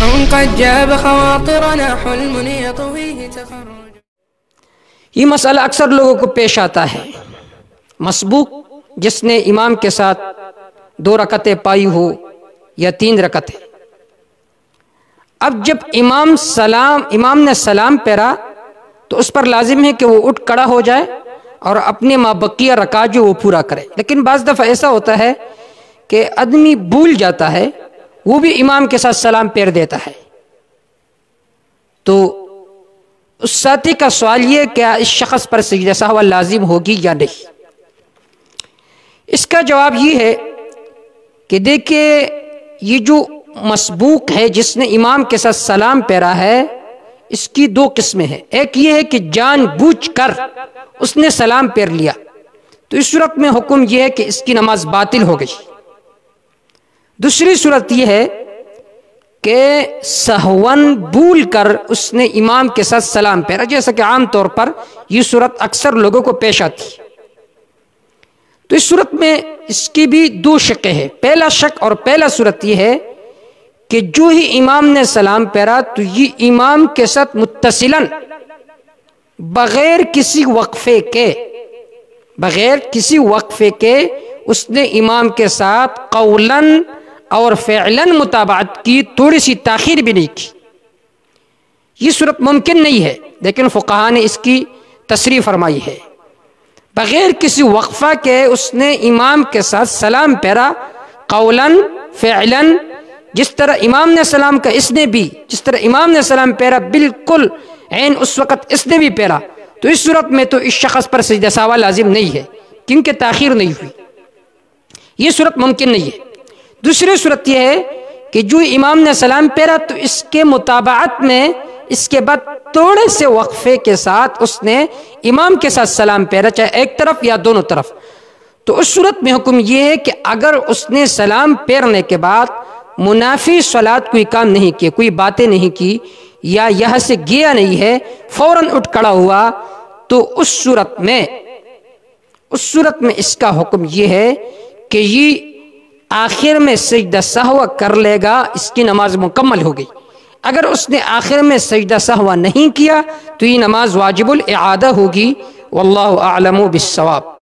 قد جاب خواطرنا حلم يطويه تخرج. یہ مسئلہ اکثر لوگوں کو پیش آتا ہے، مسبوق جس نے امام کے ساتھ 2 رکعتیں پائی ہو یا 3 رکعتیں، اب جب امام نے سلام پھیرا تو اس پر لازم ہے کہ وہ اٹھ کھڑا ہو جائے اور اپنے مابقیہ رکعت جو وہ پورا کرے. لیکن بعض دفعہ ایسا ہوتا ہے کہ آدمی بھول جاتا ہے، وہ بھی امام کے ساتھ سلام پھیر دیتا ہے. تو اس ساتھی کا سوال یہ کہ اس شخص پر سجدہ سہو لازم ہوگی یا نہیں. اس کا جواب یہ ہے کہ دیکھیے، یہ جو مسبوق ہے جس نے امام کے ساتھ سلام پھیرا ہے، اس کی 2 قسمیں ہیں. ایک یہ ہے کہ جان بوجھ کر اس نے سلام پھیر لیا، تو اس صورت میں حکم یہ ہے کہ اس کی نماز باطل ہو گئی. دوسری صورت یہ ہے کہ سہون بھول کر اس نے امام کے ساتھ سلام پھیرا، جیسا کہ عام طور پر یہ صورت اکثر لوگوں کو پیش آتی ہے. تو اس صورت میں اس کی بھی 2 شقیں ہیں. پہلا شق اور پہلا صورت یہ ہے کہ جو ہی امام نے سلام پھیرا تو یہ امام کے ساتھ متصلاً بغیر کسی وقفے کے اس نے امام کے ساتھ قولاً اور فعلاً متابعت کی، تھوڑی سی تاخیر بھی نہیں کی. یہ صورت ممکن نہیں ہے، لیکن فقہاء نے اس کی تصریح فرمائی ہے. بغیر کسی وقفہ کے اس نے امام کے ساتھ سلام پھیرا، قولاً فعلاً، جس طرح امام نے سلام کا اس نے بھی، جس طرح امام نے سلام پھیرا بالکل عین اس وقت اس نے بھی پھیرا. تو اس صورت میں تو اس شخص پر سجدہ سہو لازم نہیں ہے، کیونکہ تاخیر نہیں ہوئی. یہ صورت ممکن نہیں ہے. دوسری صورت یہ ہے کہ جو امام نے سلام پھیرا تو اس کے متابعت میں اس کے بعد تھوڑے سے وقفے کے ساتھ اس نے امام کے ساتھ سلام پھیرا، چاہے ایک طرف یا دونوں طرف. تو اس صورت میں حکم یہ ہے کہ اگر اس نے سلام پھیرنے کے بعد منافی صلات کوئی کام نہیں کیے، کوئی باتیں نہیں کی، یا یہاں سے گیا نہیں ہے، فوراً اٹھ کھڑا ہوا، تو اس صورت میں اس کا حکم یہ ہے کہ یہ آخر میں سجدہ سہو کر لے گا، اس کی نماز مکمل ہو گئی. اگر اس نے آخر میں سجدہ سہو نہیں کیا تو یہ نماز واجب الاعادہ ہوگی. واللہ اعلم بالصواب.